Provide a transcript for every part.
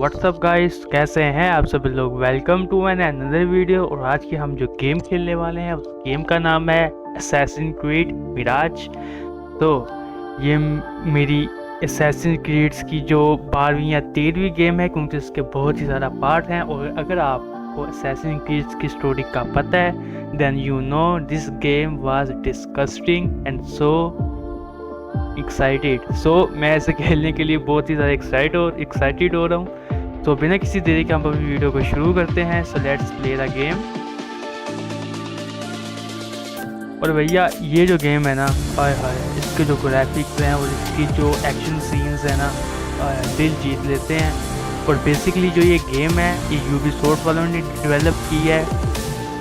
WhatsApp guys, कैसे हैं आप सभी लोग। Welcome to an another video. और आज की हम जो गेम खेलने वाले हैं उस गेम का नाम है असैसिन क्रीड मिराज। तो ये मेरी असैसिन क्रीड्स की जो 12वीं या 13वीं गेम है, क्योंकि इसके बहुत ही ज़्यादा पार्ट हैं। और अगर आपको असैसिन क्रीड्स की स्टोरी का पता है then you know this game was disgusting and so excited. मैं ऐसे खेलने के लिए बहुत ही ज़्यादा एक्साइटेड हो रहा हूँ। तो बिना किसी देरी के हम अपनी वीडियो को शुरू करते हैं। So let's play the game. और भैया ये जो गेम है ना, हाय हाय, इसके जो ग्राफिक्स हैं और इसकी जो एक्शन सीन्स हैं ना, दिल जीत लेते हैं। और बेसिकली जो ये गेम है ये यूबीसॉफ्ट वालों ने डेवलप की है।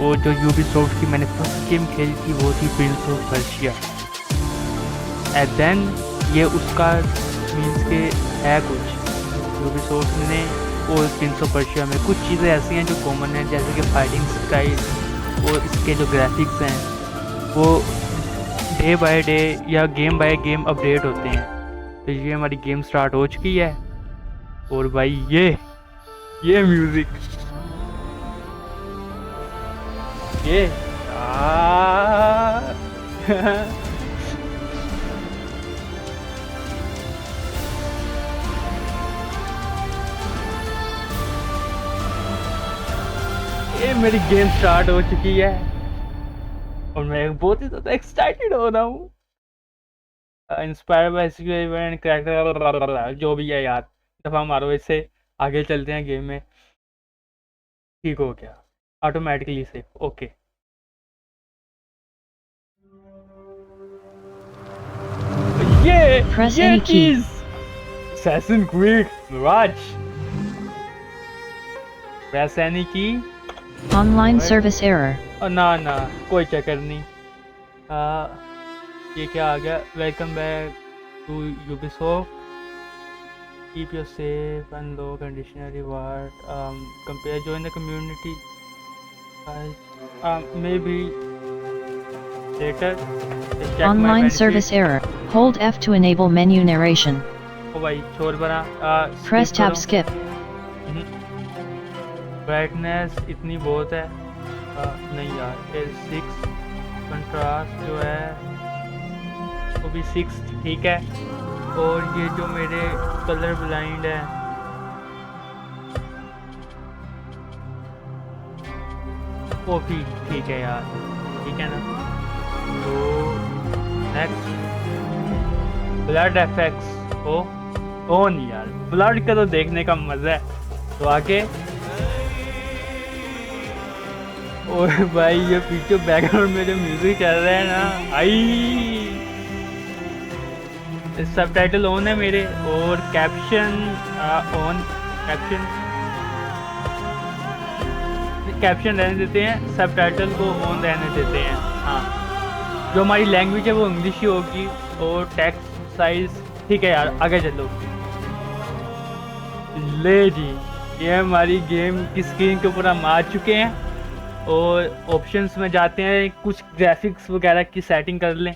और जो यूबीसॉफ्ट की मैंने फर्स्ट गेम खेली थी वो थी prince of Persia. And then ये उसका मीन्स के है कुछ यूबीसॉफ्ट ने। और प्रिंस ऑफ पर्शिया में कुछ चीज़ें ऐसी हैं जो कॉमन हैं, जैसे कि फाइटिंग स्टाइल और इसके जो ग्राफिक्स हैं वो डे बाय डे या गेम बाय गेम अपडेट होते हैं। तो ये हमारी गेम स्टार्ट हो चुकी है। और भाई ये म्यूजिक ये ये मेरी गेम स्टार्ट हो चुकी है और मैं बहुत ही ज़्यादा एक्साइटेड हो रहा हूँ। इंस्पायर बाय इवेंट कैरेक्टर जो भी है यार, दफा मारो इससे। आगे चलते हैं गेम में। ठीक हो गया ऑटोमेटिकली से। ओके ये चीज Assassin Creed Mirage. Press any key. Online service error. ना कोई चक्कर नहीं। ये क्या आ गया, welcome back to Ubisoft, keep your safe and low conditional reward, compare join the community, maybe later, just check my Online benefits. service error. Hold F to enable menu narration. ओ भाई छोड़ बना। Press tab skip. ब्राइटनेस इतनी बहुत है। नहीं यार, फिर 6 contrast जो है वो भी 6 ठीक है। और ये जो मेरे कलर ब्लाइंड है वो भी ठीक है यार, ठीक है ना। तो नेक्स्ट ब्लड एफेक्ट्स ओ नहीं यार, ब्लड का तो देखने का मजा है। तो आगे और भाई ये पीछे बैकग्राउंड में जो म्यूजिक चल रहा है ना, आई सबटाइटल ऑन है मेरे और कैप्शन ऑन। कैप्शन रहने देते हैं, सबटाइटल को ऑन रहने देते हैं। हाँ, जो हमारी लैंग्वेज है वो इंग्लिश ही होगी। और टेक्स्ट साइज ठीक है यार। आगे चलो। ले जी, ये हमारी गेम की स्क्रीन के ऊपर हम आ चुके हैं और ऑप्शंस में जाते हैं। कुछ ग्राफिक्स वगैरह की सेटिंग कर लें।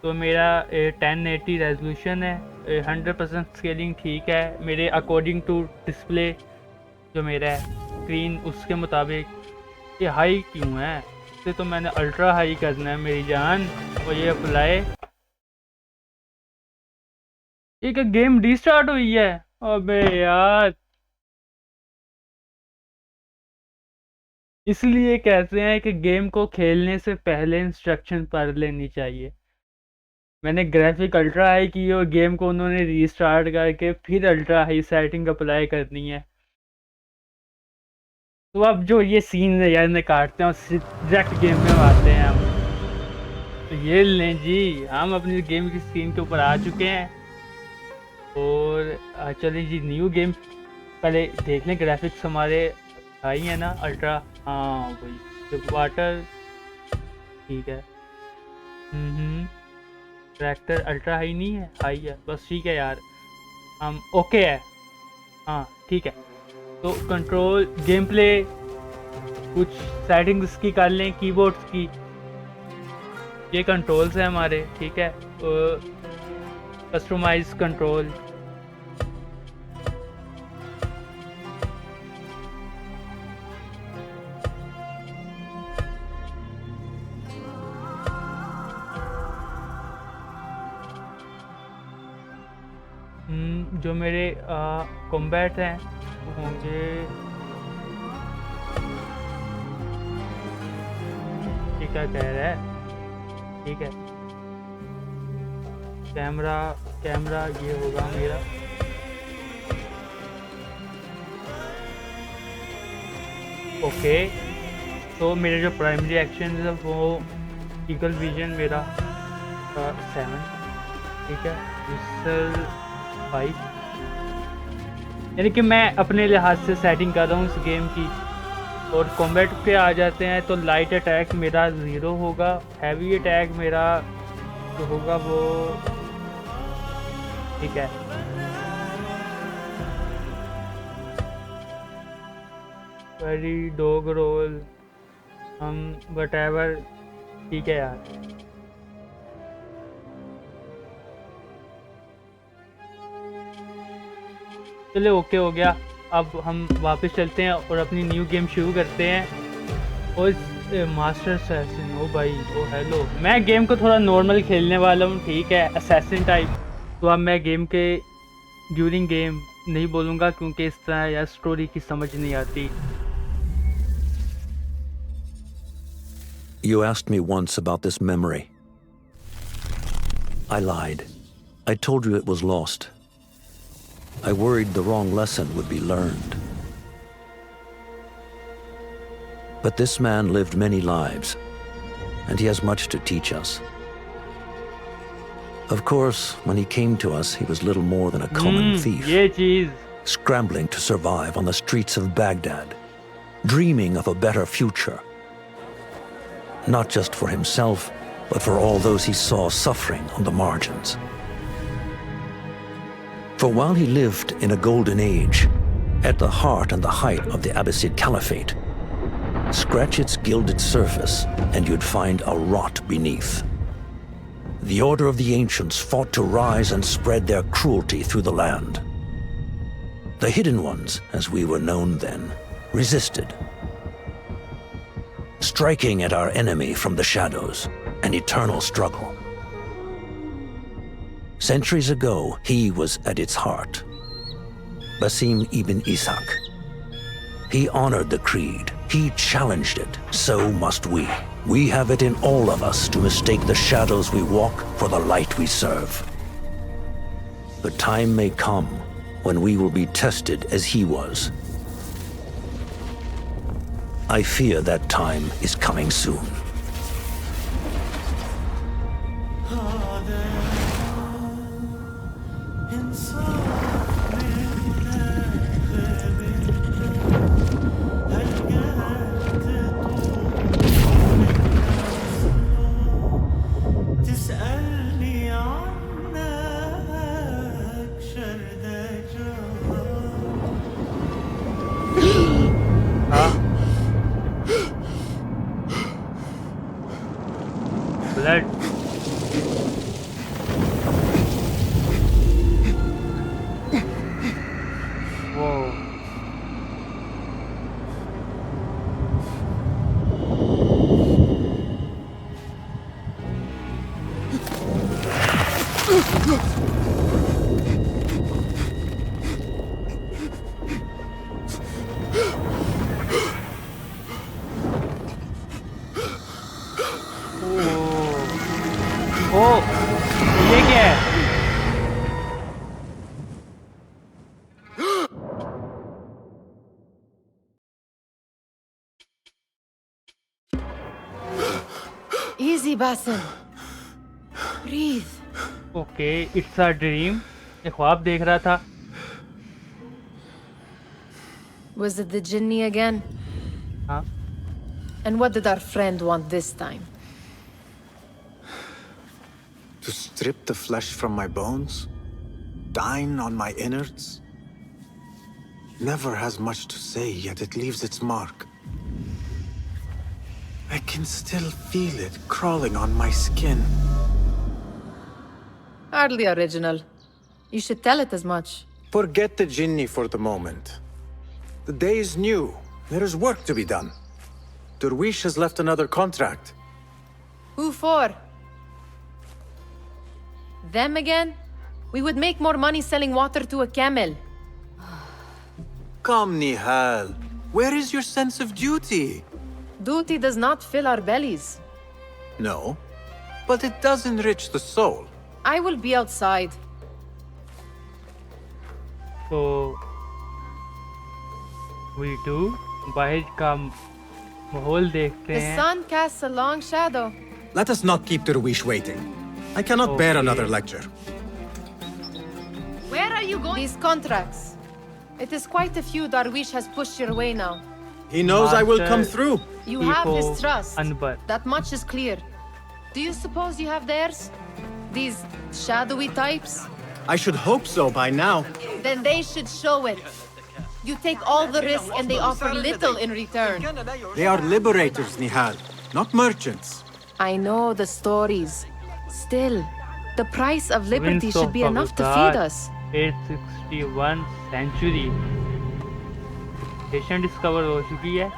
तो मेरा 1080 रेजोल्यूशन है, 100% स्केलिंग ठीक है मेरे अकॉर्डिंग टू डिस्प्ले जो मेरा है स्क्रीन, उसके मुताबिक। ये हाई क्यों है, इसे तो मैंने अल्ट्रा हाई करना है मेरी जान। और ये अप्लाई, एक गेम रीस्टार्ट हुई है। अबे यार, इसलिए कहते हैं कि गेम को खेलने से पहले इंस्ट्रक्शन पढ़ लेनी चाहिए। मैंने ग्राफिक अल्ट्रा हाई की और गेम को उन्होंने रीस्टार्ट करके फिर अल्ट्रा हाई सेटिंग अप्लाई करनी है। तो अब जो ये सीन है यार, इन्हें काटते हैं और डायरेक्ट गेम में आते हैं हम। तो ये लें जी, हम अपनी गेम की स्क्रीन के ऊपर आ चुके हैं। और चलिए जी, न्यू गेम पहले देख लें। ग्राफिक्स हमारे हाई है ना, अल्ट्रा। हाँ वही, जो वाटर ठीक है। ट्रैक्टर अल्ट्रा हाई नहीं है, हाई है बस, ठीक है यार। हम ओके है, हाँ ठीक है। तो कंट्रोल गेम प्ले कुछ सेटिंग्स की कर लें कीबोर्ड्स की। ये कंट्रोल्स हैं हमारे, ठीक है। कस्टमाइज कंट्रोल, जो मेरे कॉम्बैट हैं वो होंगे, ये क्या कह रहा है, ठीक है। कैमरा ये होगा मेरा, ओके। तो मेरे जो प्राइमरी एक्शन है वो ईगल विजन मेरा 7, ठीक है, विसल 5, यानी कि मैं अपने लिहाज से सेटिंग कर रहा हूँ इस गेम की। और कॉम्बैट पे आ जाते हैं तो लाइट अटैक मेरा 0 होगा, हैवी अटैक मेरा जो होगा वो, ठीक है। वेरी डॉग रोल हम वटेवर, ठीक है यार। चले ओके हो गया। अब हम वापस चलते हैं और अपनी न्यू गेम शुरू करते हैं। और मास्टर असैसिन, ओ भाई ओ हेलो। मैं गेम को थोड़ा नॉर्मल खेलने वाला हूँ, ठीक है, असैसिन टाइप। तो अब मैं गेम के ड्यूरिंग गेम नहीं बोलूँगा क्योंकि इस तरह यार स्टोरी की समझ नहीं आती। You asked me once about this memory. I lied. I told you it was lost. I worried the wrong lesson would be learned. But this man lived many lives, and he has much to teach us. Of course, when he came to us, he was little more than a common thief, ये चीज़ scrambling to survive on the streets of Baghdad, dreaming of a better future. Not just for himself, but for all those he saw suffering on the margins. For while he lived in a golden age, at the heart and the height of the Abbasid Caliphate, scratch its gilded surface and you'd find a rot beneath. The Order of the Ancients fought to rise and spread their cruelty through the land. The Hidden Ones, as we were known then, resisted, striking at our enemy from the shadows, an eternal struggle. Centuries ago, he was at its heart, Basim ibn Ishaq. He honored the creed, he challenged it, so must we. We have it in all of us to mistake the shadows we walk for the light we serve. The time may come when we will be tested as he was. I fear that time is coming soon. Blood वो ओ ये क्या है? Easy, Basim. Breathe. Okay, it's a dream, एक ख्वाब देख रहा था। Was it the Jinni again? हाँ, And what did our friend want this time? To strip the flesh from my bones? Dine on my innards? Never has much to say, yet it leaves its mark. I can still feel it crawling on my skin. Hardly original. You should tell it as much. Forget the Jinni for the moment. The day is new. There is work to be done. Derwish has left another contract. Who for? Them again? We would make more money selling water to a camel. Come, Nihal. Where is your sense of duty? Duty does not fill our bellies. No, but it does enrich the soul. I will be outside. तो we do बाहर का माहौल देखते The हैं. sun casts a long shadow. Let us not keep Darwish waiting. I cannot bear Okay. another lecture. Where are you going? These contracts. It is quite a few Darwish has pushed your way now. He knows I will come Master- through. You have his People, trust. Anbar. That much is clear. Do you suppose you have theirs? These shadowy types? I should hope so by now. Then they should show it. You take all the risk and they offer little in return. They are liberators, Nihal, not merchants. I know the stories. Still, the price of liberty Winds should of be enough to feed Baghdad, us. 861 century station discover हो चुकी है.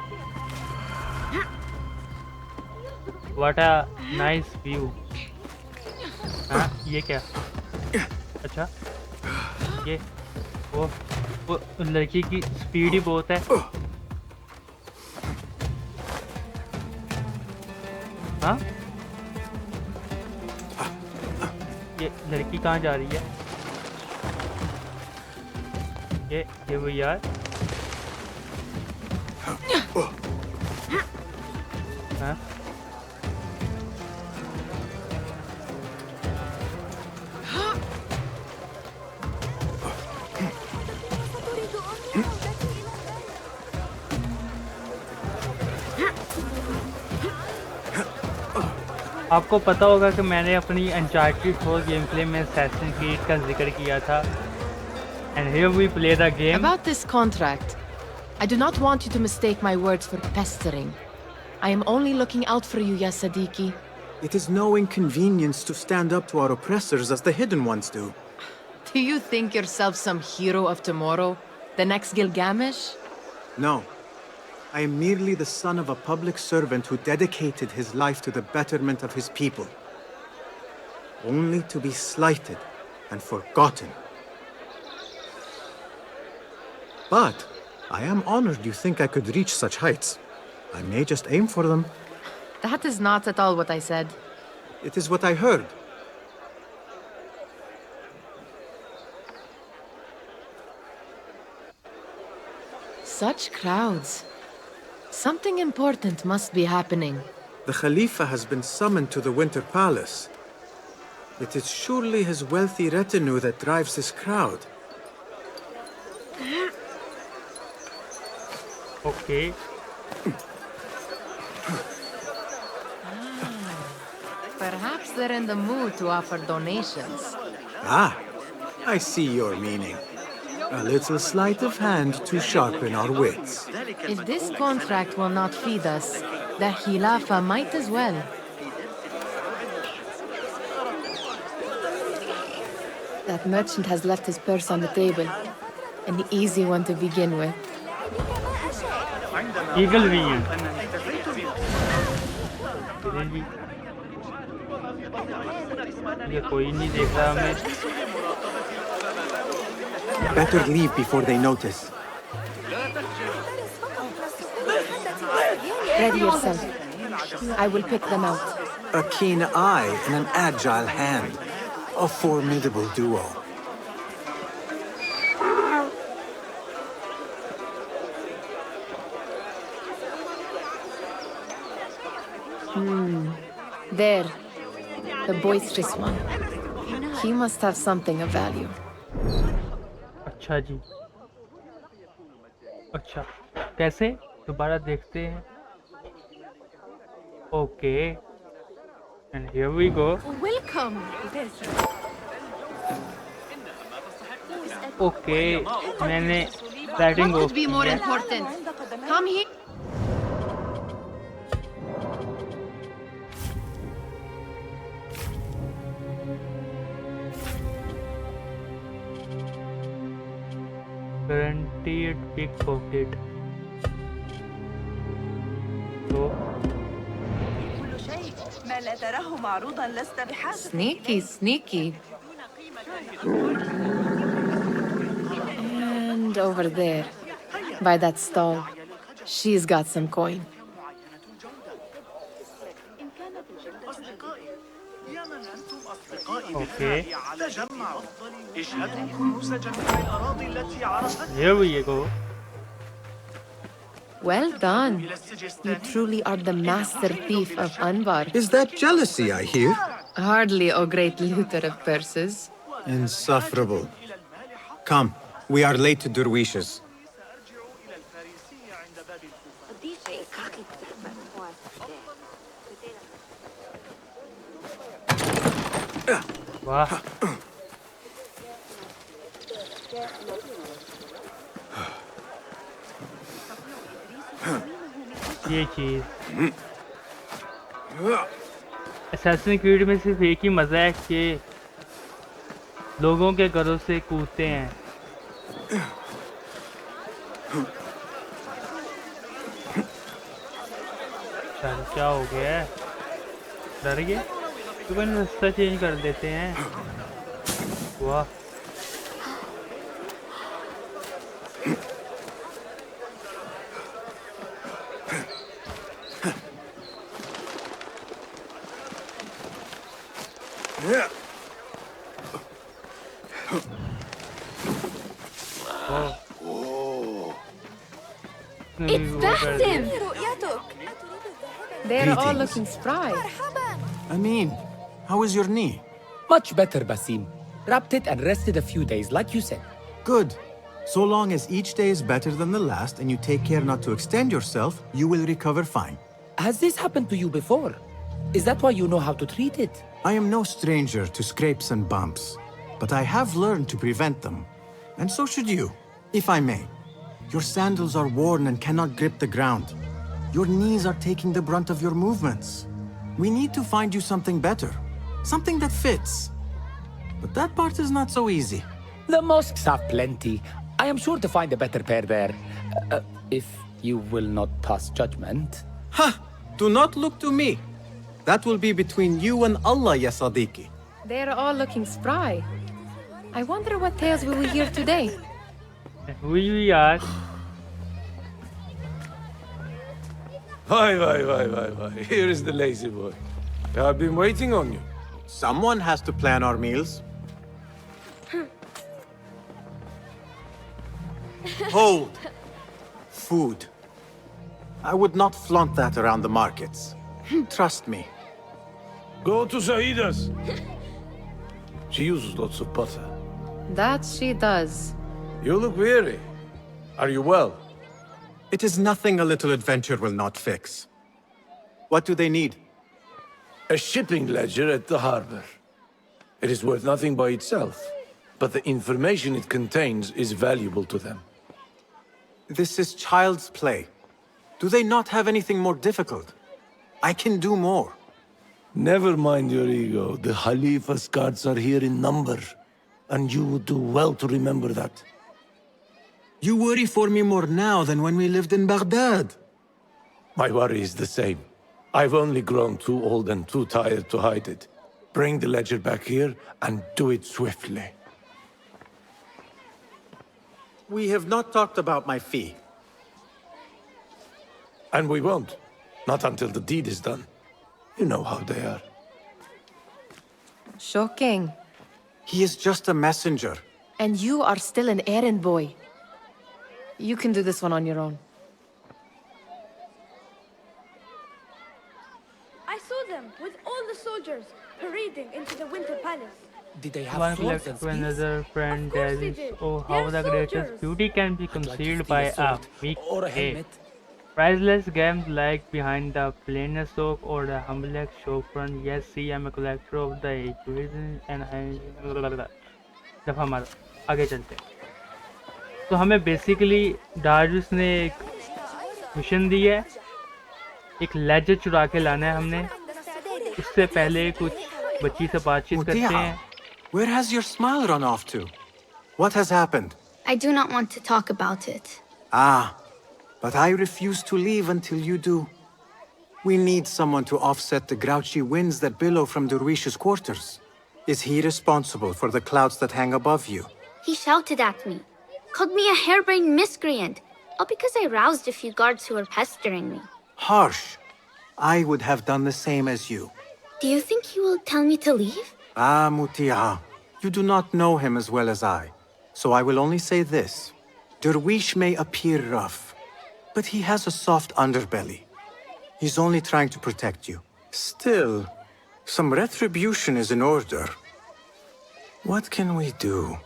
What a nice view. हाँ ये क्या? अच्छा ये वो लड़की की स्पीड ही बहुत है. हाँ ये लड़की कहाँ जा रही है? ये वो यार. हाँ आपको पता होगा कि मैंने अपनी अनचार्टेड 4 गेम प्ले में असैसिन क्रीड का जिक्र किया था. And here we play the game. About this contract, I do not want you to mistake my words for pestering. I am only looking out for you, Ya Sadiki. It is no inconvenience to stand up to our oppressors as the Hidden Ones do. Do you think yourself some hero of tomorrow? The next Gilgamesh? No. I am merely the son of a public servant who dedicated his life to the betterment of his people. Only to be slighted and forgotten. But I am honored you think I could reach such heights. I may just aim for them. That is not at all what I said. It is what I heard. Such crowds. Something important must be happening. The Khalifa has been summoned to the Winter Palace. It is surely his wealthy retinue that drives this crowd. Okay. Perhaps they're in the mood to offer donations. Ah, I see your meaning. A little sleight of hand to sharpen our wits. If this contract will not feed us, the Khilafa might as well. That merchant has left his purse on the table. An easy one to begin with. Eagle भी है. किरण जी ये कोई नहीं देख रहा हमें. Better leave before they notice. Ready yourself. I will pick them out. A keen eye and an agile hand. A formidable duo. There. The boisterous one. He must have something of value. अच्छा जी. अच्छा कैसे दोबारा देखते हैं. Okay. And here we go. Welcome. Okay. मैंने setting What off could be की more है. important? Come here. Guaranteed pickpocket. So كل شيء ما لا تراه معروضا لست بحاجة Sneaky, sneaky. And over there, by that stall, she's got some coin. Okay. Here we go. Well done. You truly are the master thief of Anbar. Is that jealousy I hear? Hardly, O great looter of purses. Insufferable. Come, we are late to Derwishes. वाह ये चीज Assassin creed में सिर्फ एक ही मजा है कि लोगों के घरों से कूदते हैं। चल क्या हो गया है? डर गए? तो मैंने रास्ता चेंज कर देते हैं। वाह It's Basim! They're all Greetings. looking spry. Amin, how is your knee? Much better, Basim. Wrapped it and rested a few days, like you said. Good. So long as each day is better than the last and you take care not to extend yourself, you will recover fine. Has this happened to you before? Is that why you know how to treat it? I am no stranger to scrapes and bumps, but I have learned to prevent them. And so should you, if I may. Your sandals are worn and cannot grip the ground. Your knees are taking the brunt of your movements. We need to find you something better, something that fits. But that part is not so easy. The mosques have plenty. I am sure to find a better pair there. If you will not pass judgment. Ha! Do not look to me. That will be between you and Allah, ya Sadiqi. They're all looking spry. I wonder what tales we will hear today. we are Why. Here is the lazy boy. I've been waiting on you. Someone has to plan our meals. Hold. Food. I would not flaunt that around the markets. Trust me. Go to Saida's. She uses lots of butter. That she does. You look weary. Are you well? It is nothing a little adventure will not fix. What do they need? A shipping ledger at the harbor. It is worth nothing by itself, but the information it contains is valuable to them. This is child's play. Do they not have anything more difficult? I can do more. Never mind your ego. The Khalifa's guards are here in number, and you would do well to remember that. You worry for me more now than when we lived in Baghdad. My worry is the same. I've only grown too old and too tired to hide it. Bring the ledger back here, and do it swiftly. We have not talked about my fee. And we won't. Not until the deed is done. You know how they are. Shocking. He is just a messenger. And you are still an errand boy. You can do this one on your own. I saw them with all the soldiers parading into the Winter Palace. Did they have one swords collects and to spears? another friend. Of course There they is did. oh They how are the greatest soldiers. beauty can be I'd like to concealed steal by a a sword weak or a ape. helmet. Priceless games like behind the plainest oak or the humblest showfront. Yes, see, I'm a collector of the age and I दफा मारो आगे चलते हैं। तो हमें basically डार्जुस ने एक mission दी है, एक लेजर चुरा के लाना है हमने। उससे पहले कुछ बच्ची से बातचीत करते Udiha, हैं। where has your smile run off to? What has happened? I do not want to talk about it. Ah, but I refuse to leave until you do. We need someone to offset the grouchy winds that billow from Derwish's quarters. Is he responsible for the clouds that hang above you? He shouted at me, called me a harebrained miscreant, all because I roused a few guards who were pestering me. Harsh. I would have done the same as you. Do you think he will tell me to leave? Ah, Mutiha, you do not know him as well as I. So I will only say this. Derwish may appear rough, but he has a soft underbelly. He's only trying to protect you. Still, some retribution is in order. What can we do?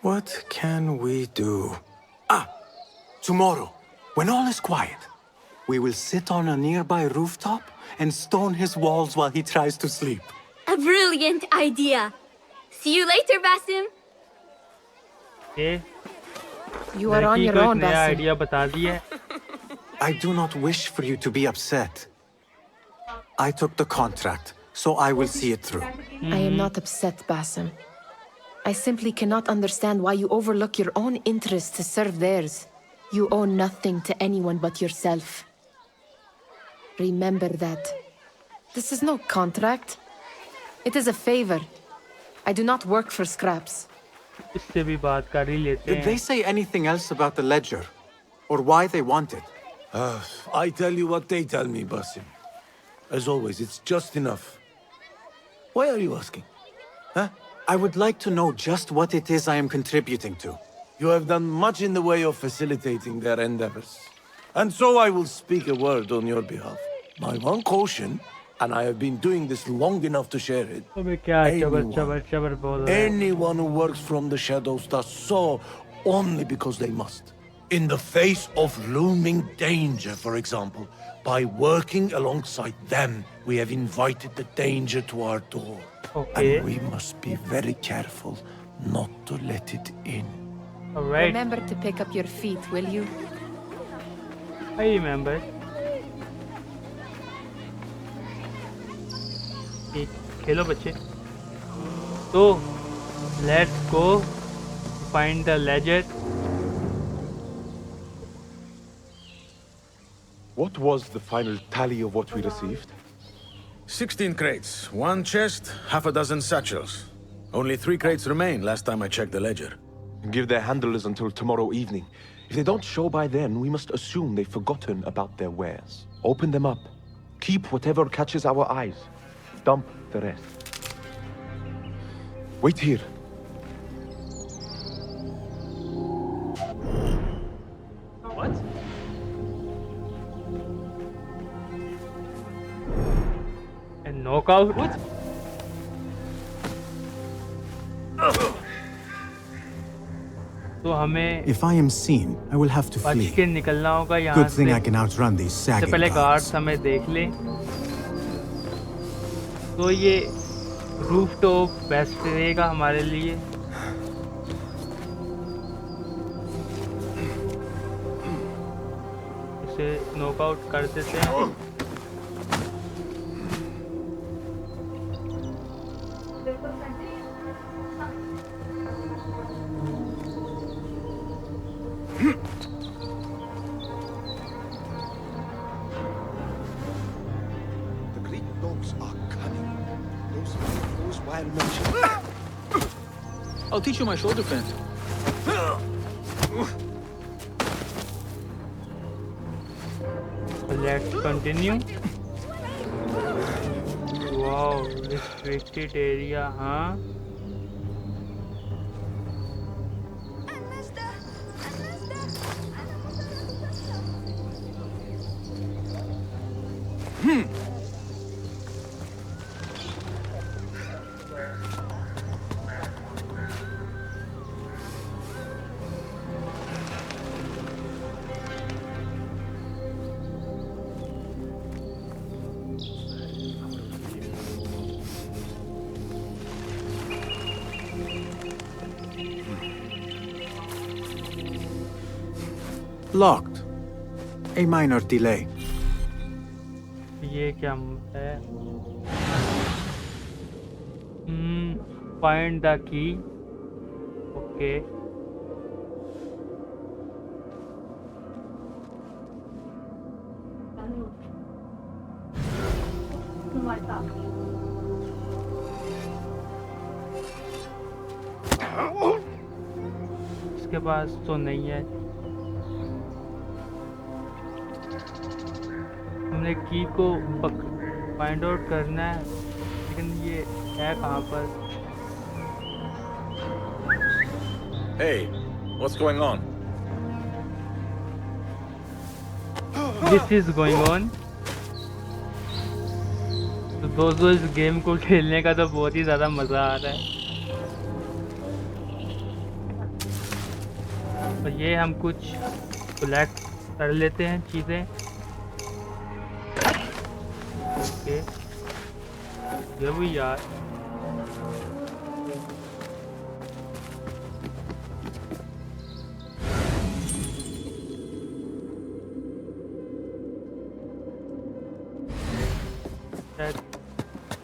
What can we do? Ah! Tomorrow, when all is quiet, we will sit on a nearby rooftop and stone his walls while he tries to sleep. A brilliant idea. See you later, Basim. A You are on लड़की your को एक own, नया Basim. Idea बता दिया है। I do not wish for you to be upset. I took the contract, so I will see it through. I am not upset, Basim. I simply cannot understand why you overlook your own interests to serve theirs. You owe nothing to anyone but yourself. Remember that. This is no contract. It is a favor. I do not work for scraps. इससे भी बात कर ही लेते Did they हैं। say anything else about the ledger? Or why they want it? I tell you what they tell me, Basim. As always, it's just enough. Why are you asking? Huh? I would like to know just what it is I am contributing to. You have done much in the way of facilitating their endeavors. And so I will speak a word on your behalf. My one caution, and I have been doing this long enough to share it. अबे क्या चबर बोल रहा है। Anyone who works from the shadows does so only because they must. In the face of looming danger, for example, by working alongside them, we have invited the danger to our door. Okay. And we must be very careful not to let it in. All right, Remember to pick up your feet, will you? I remember. ठीक, खेलो बच्चे। तो let's go find the ledger. What was the final tally of what we received? 16 crates, 1 chest, half a dozen satchels. Only 3 crates remain last time I checked the ledger. Give their handlers until tomorrow evening. If they don't show by then, we must assume they've forgotten about their wares. Open them up. Keep whatever catches our eyes. Dump the rest. Wait here. What? And knockout? What? तो हमें If I am seen, I will have to बच flee. के निकलना होगा यहाँ Good thing से। I can outrun these इससे sagging पहले guards. गार्ड्स हमें देख ले। तो ये रूफ टॉप बेस्ट रहेगा हमारे लिए। इसे नॉकआउट कर देते हैं। The Greek dogs are cunning. Those wild merchants. I'll teach you my shoulder fence. Let's continue. Wow, restricted area, huh? Locked. A minor delay. ये क्या है? Find the key. Okay. इसके पास तो नहीं है। हमने की को फाइंड आउट करना है, लेकिन ये है कहाँ पर? Hey, what's going on? This is going on। तो दोस्तों इस गेम को खेलने का तो बहुत ही ज़्यादा मज़ा आ रहा है। और ये हम कुछ कलेक्ट कर लेते हैं चीज़ें। ओके, ये भी यार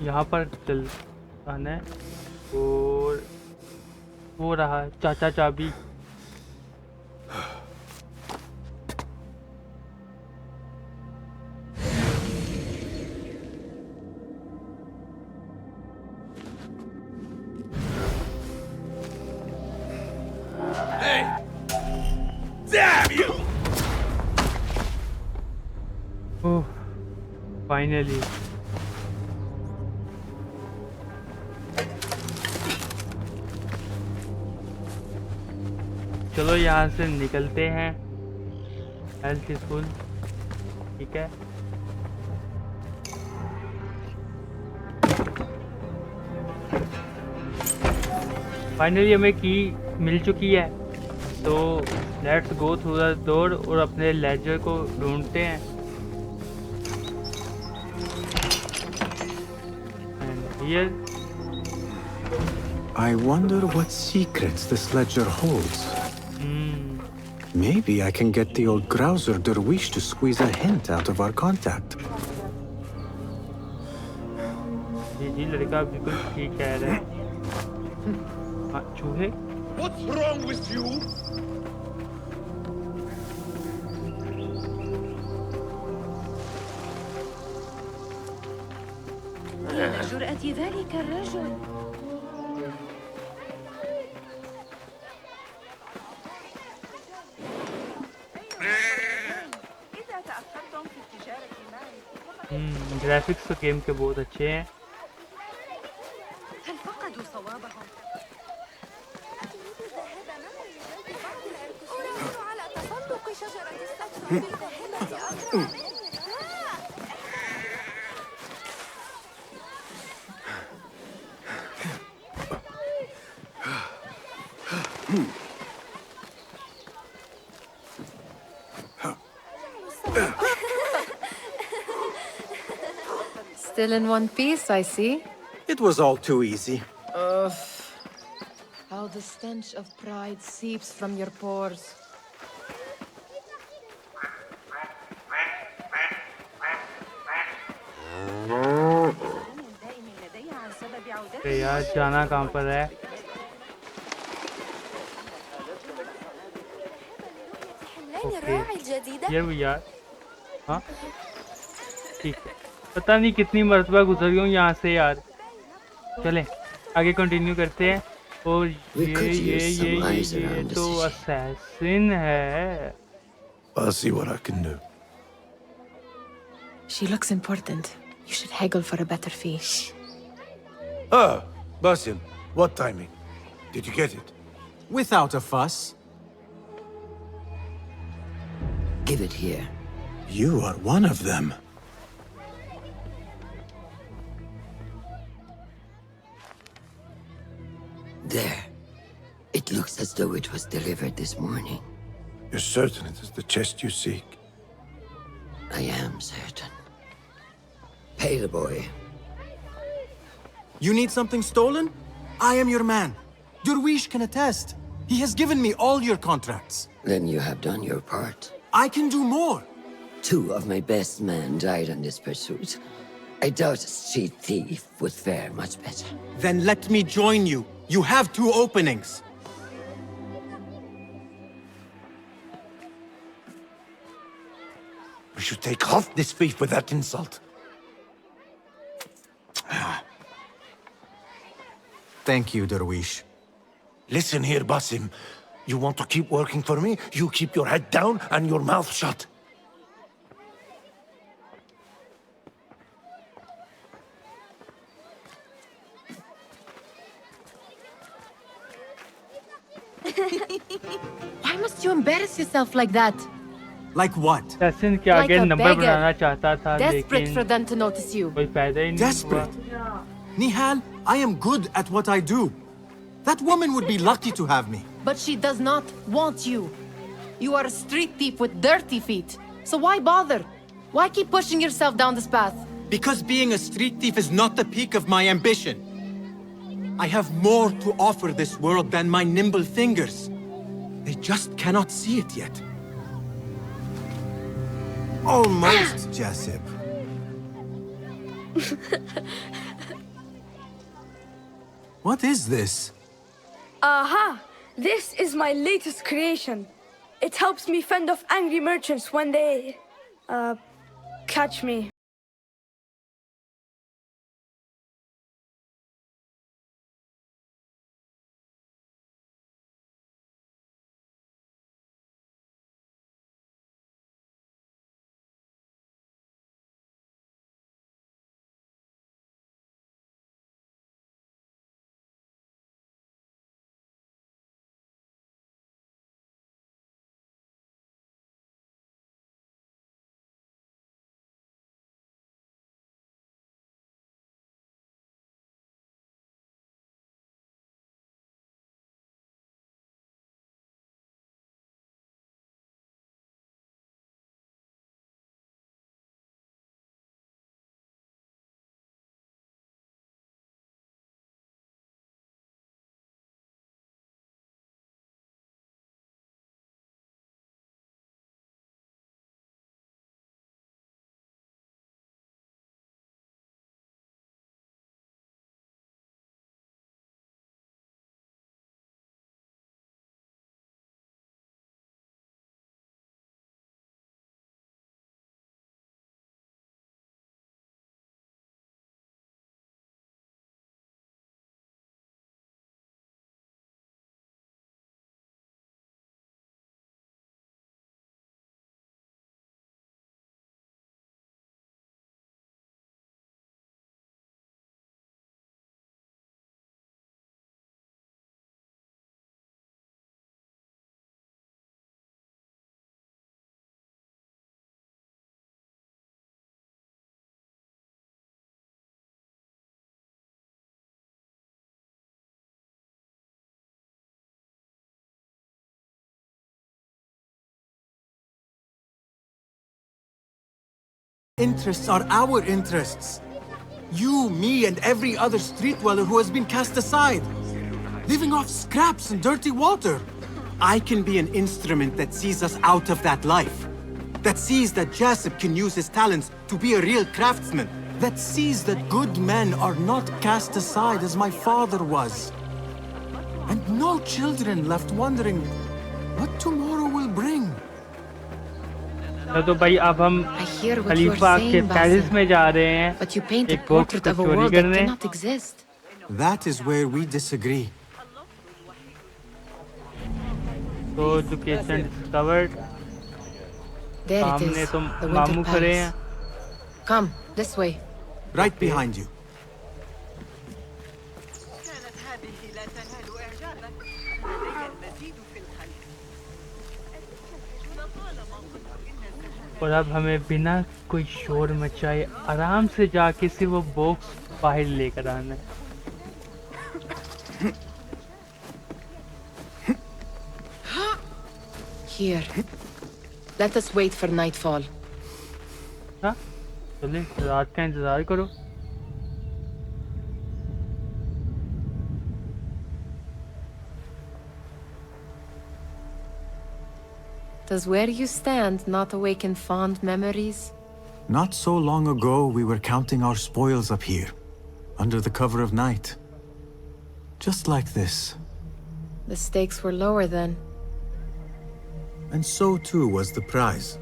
यहाँ पर चल आना है। और वो रहा चाचा चाबी। ओह, फाइनली। चलो यहाँ से निकलते हैं। हेल्थ इज फुल, ठीक है। फाइनली हमें की मिल चुकी है, तो let's go through the door और अपने लेजर को ढूंढते हैं। And here I wonder what secrets this ledger holds. Maybe I can get the old grouser Derwish to squeeze a hint out of our contact. जी लड़का बिल्कुल ठीक कह रहा है। हाँ, चूहे। What's wrong with you? جرأة ذلك الرجل. Graphics तो गेम के बहुत अच्छे हैं। هل فقدوا صوابهم؟ أريد على تسلق شجرة السجن بالذهبة أسرع مني. Still in one piece, I see. It was all too easy. How the stench of pride seeps from your pores. अरे यार जाना कहाँ पर है? ओके, ये भी यार। हाँ ठीक है। पता नहीं कितनी मरतबा गुजर गई हूँ यहाँ से यार। चलें आगे कंटिन्यू करते हैं। और ये तो असैसिन है। I'll see what I can do. She looks important. You should haggle for a better fee. Ah, Basim, what timing? Did you get it? Without a fuss. Give it here. You are one of them. There. It looks as though it was delivered this morning. You're certain it is the chest you seek? I am certain. Pay the boy. You need something stolen? I am your man. Derwish can attest. He has given me all your contracts. Then you have done your part. I can do more. 2 of my best men died on this pursuit. I doubt a street thief would fare much better. Then let me join you. You have 2 openings. We should take half this beef with that insult. Thank you, Derwish. Listen here, Basim. You want to keep working for me? You keep your head down and your mouth shut. Why must you embarrass yourself like that? Like what? जैसिन के Like आगे a number beggar. बनाना चाहता था Desperate लेकिन for them to notice you. कोई फायदा ही नहीं Desperate? Nihal, I am good at what I do. That woman would be lucky to have me. But she does not want you. You are a street thief with dirty feet. So why bother? Why keep pushing yourself down this path? Because being a street thief is not the peak of my ambition. I have more to offer this world than my nimble fingers. They just cannot see it yet. Almost, Jasib. What is this? Aha! This is my latest creation. It helps me fend off angry merchants when they... catch me. Interests are our interests. You, me, and every other street dweller who has been cast aside. Living off scraps and dirty water. I can be an instrument that sees us out of that life. That sees that Jasib can use his talents to be a real craftsman. That sees that good men are not cast aside as my father was. And no children left wondering what tomorrow will bring. तो भाई अब हम खलीफा के palace में जा रहे हैं एक बॉक्स को चोरी करने That is where we disagree. तो education discovered सामने तो मामू खड़े हैं Come, this way. Right behind you. और अब हमें बिना कोई शोर मचाए आराम से जाके सिर्फ वो बॉक्स बाहर लेकर आना है Here. Let us wait for nightfall. हाँ चलिए रात का इंतजार करो Does where you stand not awaken fond memories? Not so long ago, we were counting our spoils up here, under the cover of night. Just like this. The stakes were lower then. And so too was the prize.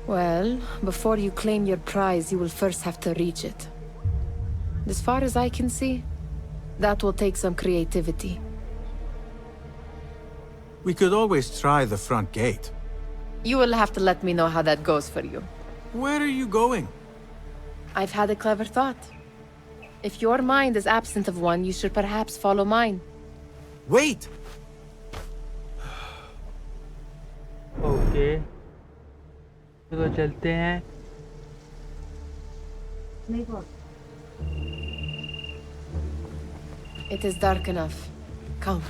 Well, before you claim your prize, you will first have to reach it. As far as I can see, that will take some creativity. We could always try the front gate. You will have to let me know how that goes for you. Where are you going? I've had a clever thought. If your mind is absent of one, you should perhaps follow mine. Wait! Okay चलो चलते हैं It is dark enough. Come.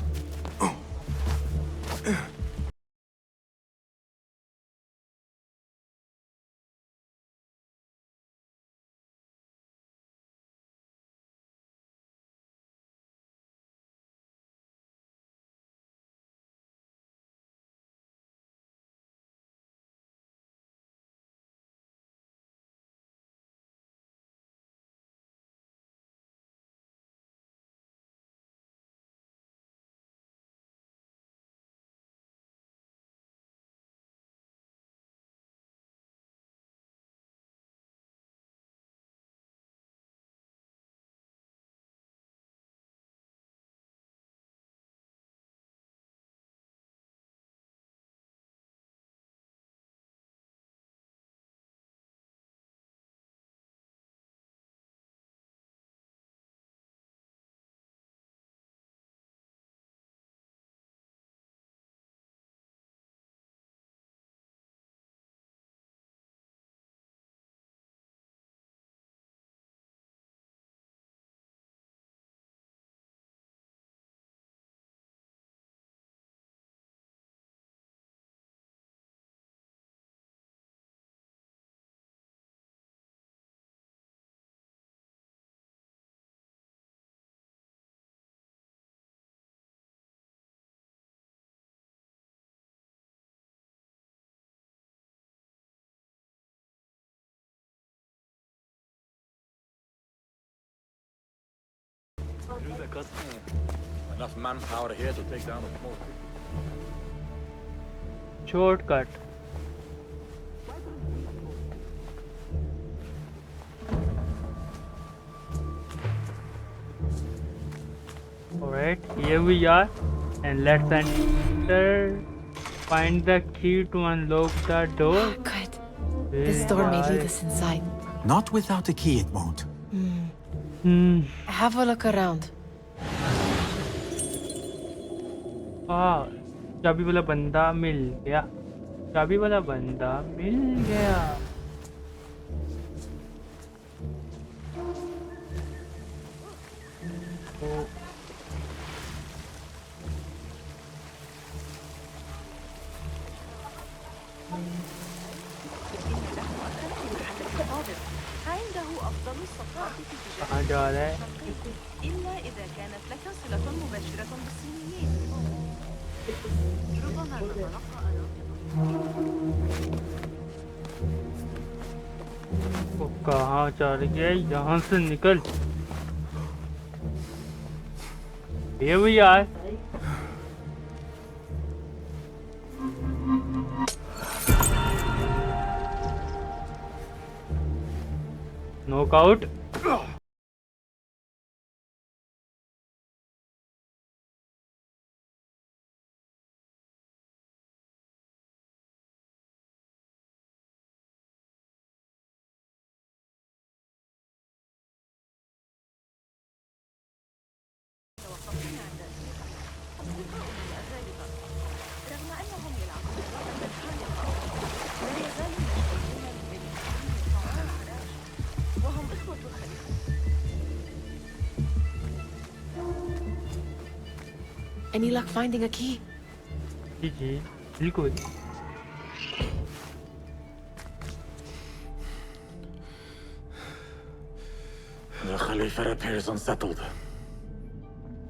Enough manpower here to take down a small. Shortcut Alright, here we are, and let's enter. Find the key to unlock the door. Good. This door may lead us inside. Not without a key, it won't. Have a look around. चाबी वाला बंदा मिल गया चाबी वाला बंदा मिल गया कहाँ जा रहा है إلا إذا كانت لك صلة مباشرة بالصينيين ربما تتلقى वो कहाँ जा रही है यहाँ से निकल Here we are Knockout رغم أنهم يلعبون لعبة حالقة لا يزالوا يشتغلون بالإنجليزية وهم إخوة الخليفة. Any luck finding a key? जी बिल्कुल The Khalifa appears unsettled.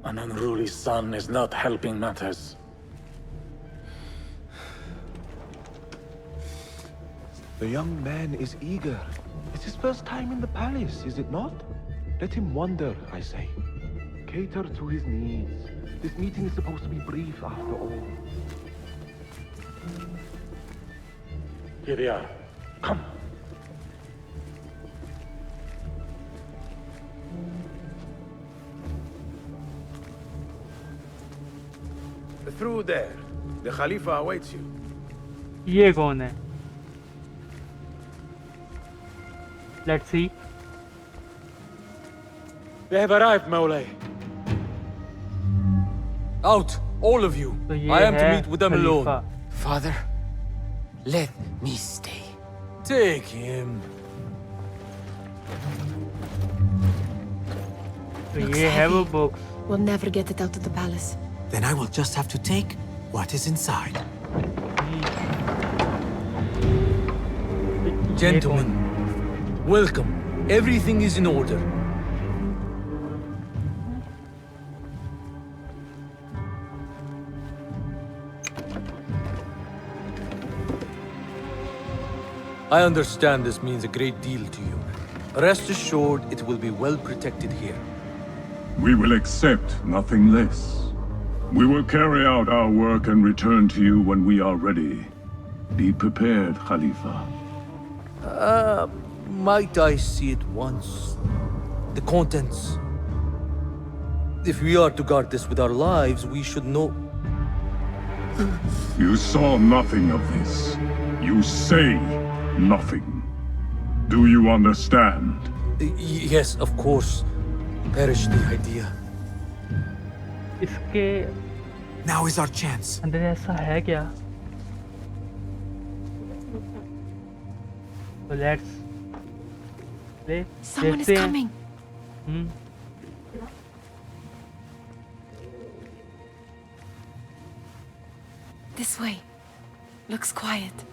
An unruly son is not helping matters. The young man is eager. It's his first time in the palace, is it not? Let him wander, I say. Cater to his needs. This meeting is supposed to be brief after all. Here they are. Come. Through there. The Khalifa awaits you. ये कौन है? Let's see. They have arrived, Mawlay. Out, all of you. तो ये I am to है meet with them Khalifa. alone. Father, let me stay. Take him. तो Looks ये है वो heavy. box. We'll never get it out of the palace. Then I will just have to take what is inside. Gentlemen, welcome. Everything is in order. I understand this means a great deal to you. Rest assured, it will be well protected here. We will accept nothing less. We will carry out our work and return to you when we are ready. Be prepared, Khalifa. Might I see it once? The contents. If we are to guard this with our lives, we should know. You saw nothing of this. You say nothing. Do you understand? Yes, of course. Perish the idea. इसके Now is our chance. अंदर ऐसा है क्या? So let's play. Someone is देखते हैं। coming. This way. Looks quiet.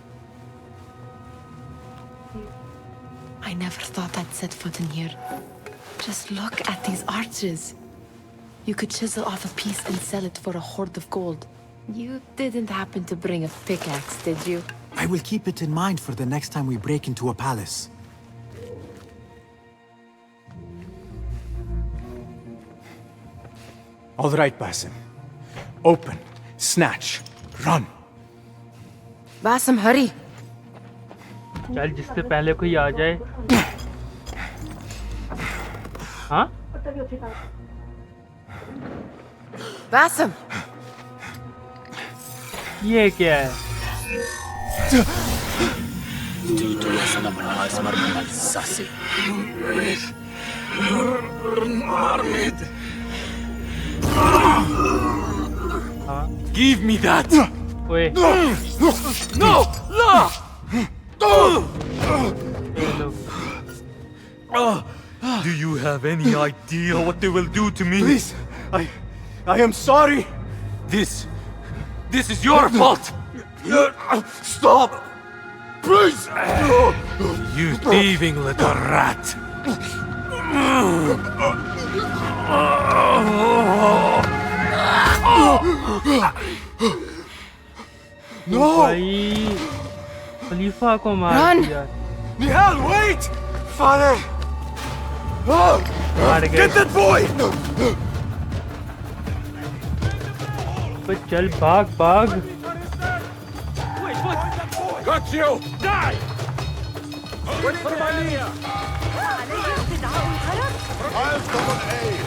I never thought I'd set foot in here. Just look at these arches. You could chisel off a piece and sell it for a hoard of gold. You didn't happen to bring a pickaxe, did you? I will keep it in mind for the next time we break into a palace. All right, Basim. Open, snatch, run. Basim, hurry. चल जिससे पहले कोई आ जाए। हाँ? Basim! ये क्या है? Give me that! ओए। No! No! Do you have any idea what they will do to me? Please, I am sorry. This is your fault! Stop! Please! You thieving little rat! No! भाई खलीफा को मार Run! दिया। Nihal, wait! Father! मार गए। Get that boy! बस चल भाग भाग। Got you! Die! Wait for my knee! I'll summon aid!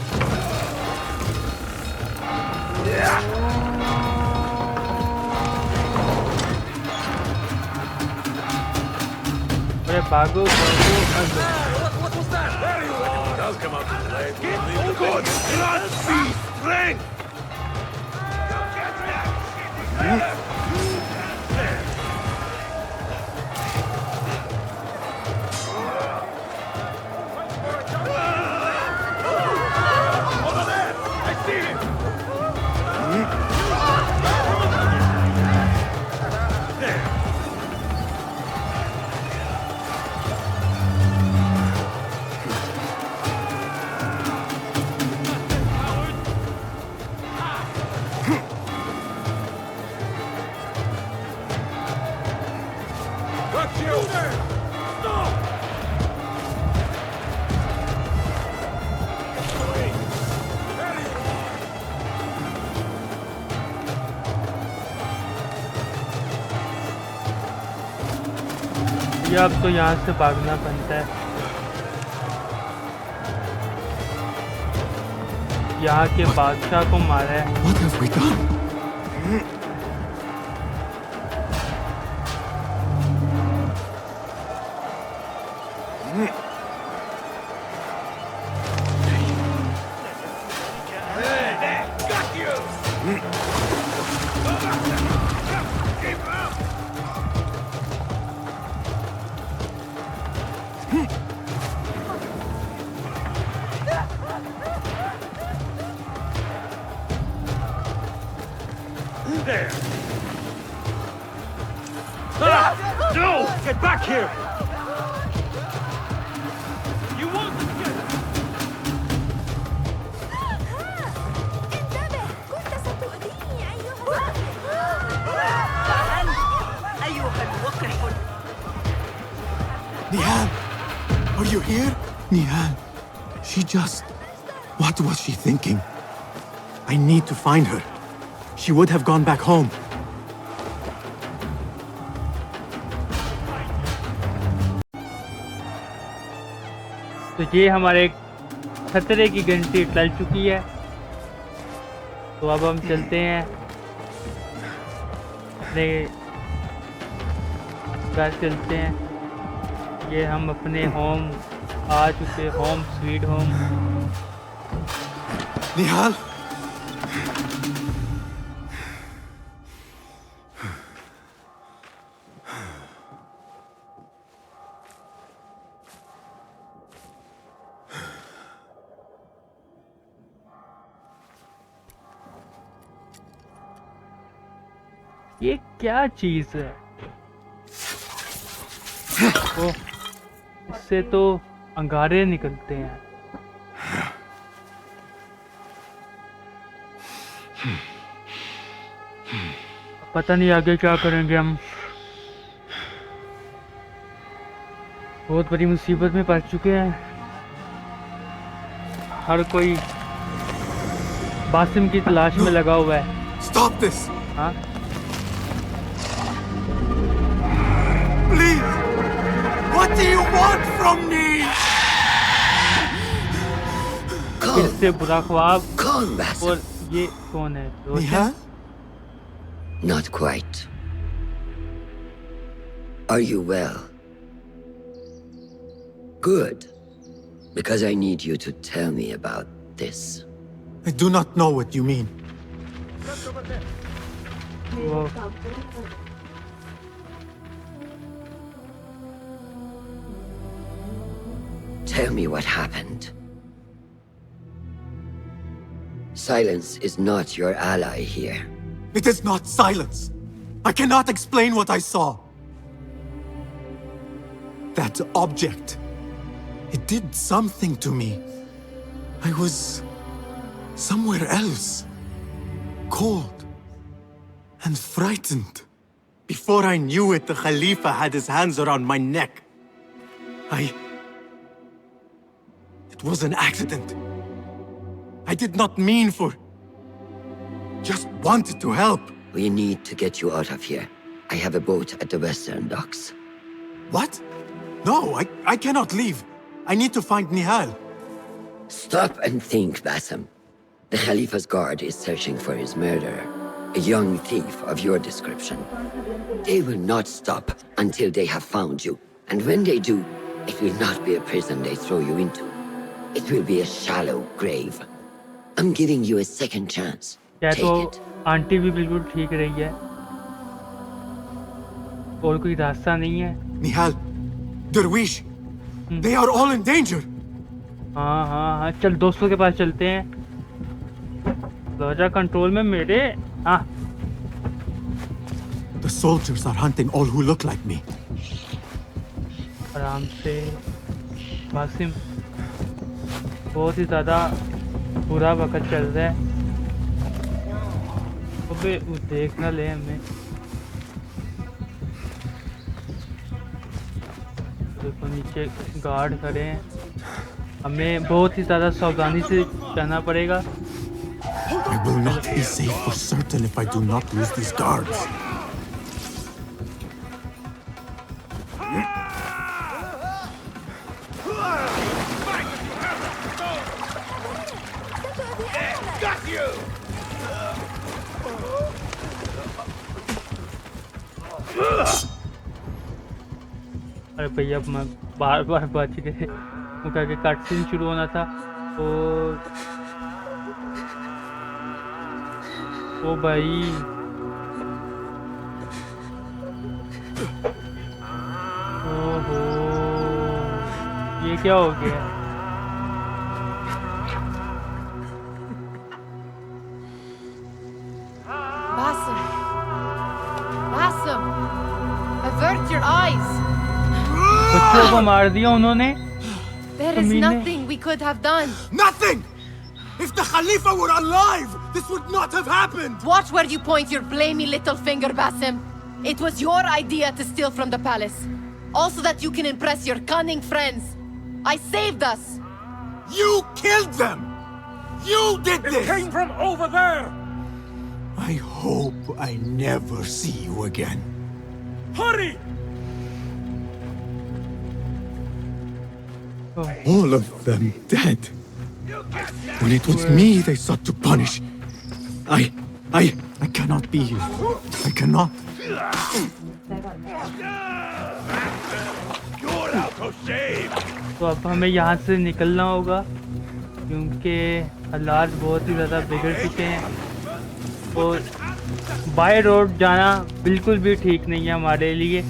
अरे भागो भागो। What was that? There you are! Does come out to play. Oh God! Blood feast! Strength! Over there! I see him! There! Got you! Stop! ये अब तो यहाँ से भागना बनता है। यहाँ के बादशाह को मारा है। What have we done? There! Ah! No! Get back here! You won't escape! Nihal! Are you here? Nihal, she just... What was she thinking? I need to find her. She would have gone back home. तो ये हमारे खतरे की घंटी टल चुकी है। तो अब हम चलते हैं अपने घर चलते हैं। ये हम अपने होम आ चुके, होम स्वीट होम। निहाल, ये क्या चीज है? ओ, इससे तो अंगारे निकलते हैं। पता नहीं आगे क्या करेंगे हम। बहुत बड़ी मुसीबत में पड़ चुके हैं। हर कोई बासिम की तलाश में लगा हुआ है। Stop this! हाँ? Please! What do you want from me? इससे बुरा ख्वाब। कौन बासिम? और ये कौन है? Nihal? Not quite. Are you well? Good. Because I need you to tell me about this. I do not know what you mean. Tell me what happened. Silence is not your ally here. It is not silence. I cannot explain what I saw. That object. It did something to me. I was somewhere else. Cold and frightened. Before I knew it, the Khalifa had his hands around my neck. It was an accident. I did not mean for... Just wanted to help. We need to get you out of here. I have a boat at the western docks. What? No, I cannot leave. I need to find Nihal. Stop and think, Basim. The Khalifa's guard is searching for his murderer, a young thief of your description. They will not stop until they have found you. And when they do, it will not be a prison they throw you into. It will be a shallow grave. I'm giving you a second chance. क्या Take तो it. Aunty भी बिल्कुल ठीक रही है और कोई रास्ता नहीं है। Nihal, Derwish, they are all in danger. हाँ हाँ हाँ, चल दोस्तों के पास चलते हैं। दरवाजा कंट्रोल में मेरे। हाँ। The soldiers are hunting all who look like me. आराम से बासिम, बहुत ही ज़्यादा बुरा वक्त चल रहा है। अबे वो देख ना ले हमें। देखो नीचे गार्ड खड़े हैं, हमें बहुत ही ज़्यादा सावधानी से जाना पड़ेगा। I will not be safe for certain if I do not lose these guards. Got you! अरे भैया मैं बार बार बच गए, वो क्या कट सीन शुरू होना था। और ओ भाई ओहो ये क्या हो गया? Basim! Basim! Avert your eyes! बच्चों को मार दिया उन्होंने। There is nothing we could have done. Nothing! If the Khalifa were alive, this would not have happened! Watch where you point your blamey little finger, Basim. It was your idea to steal from the palace. Also that you can impress your cunning friends. I saved us. You killed them! You did this! It came from over there! I hope I never see you again. Hurry! All of them dead. When it was me they sought to punish. I cannot be here. I cannot. You're out of shape! तो अब हमें यहाँ से निकलना होगा क्योंकि हालात बहुत ही ज़्यादा बिगड़ चुके हैं और बाय रोड जाना बिल्कुल भी ठीक नहीं है हमारे लिए।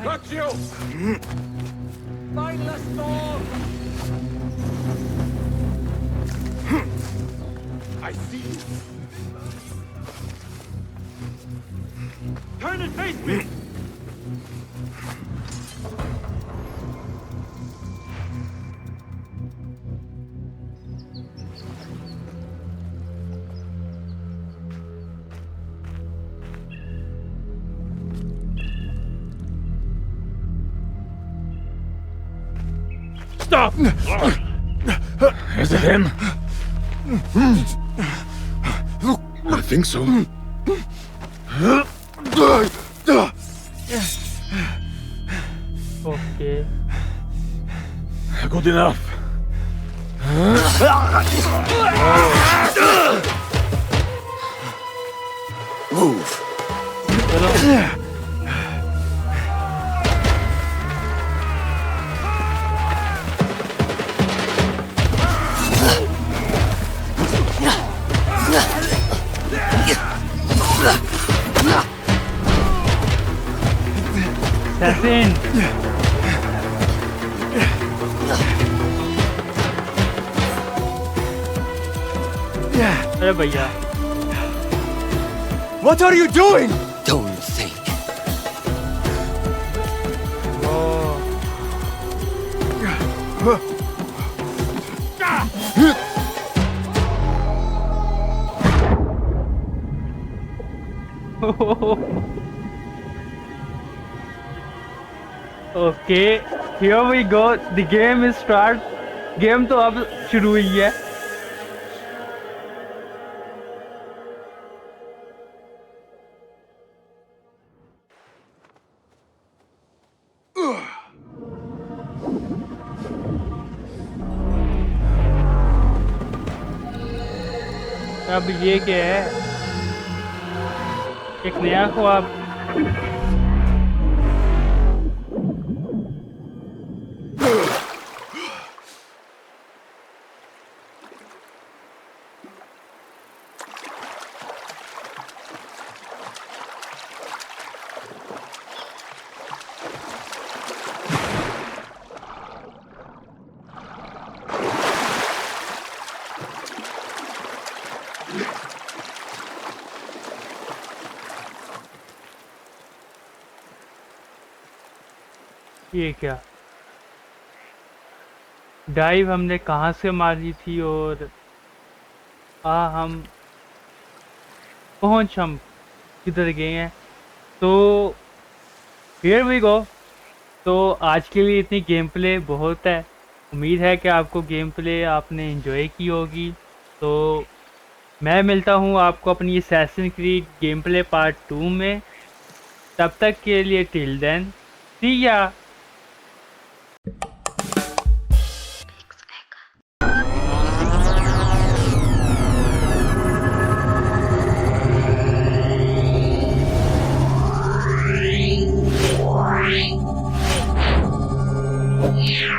Got you! Mindless dog! I see you. Turn and face me! Stop! Is it him? I think so. Okay. Good enough. Move. Assassin! अरे भैया What are you doing? Don't think. Okay, here we go. The game is start. Game तो अब शुरू हुई है। अब ये क्या है? एक नया ख्वाब। ये क्या डाइव हमने कहाँ से मारी थी और हम किधर गए हैं। तो हियर वी गो। तो आज के लिए इतनी गेम प्ले बहुत है। उम्मीद है कि आपको गेम प्ले आपने एंजॉय की होगी। तो मैं मिलता हूँ आपको अपनी assassin creed game play part 2 में। तब तक के लिए टिल देन सी या। Yeah.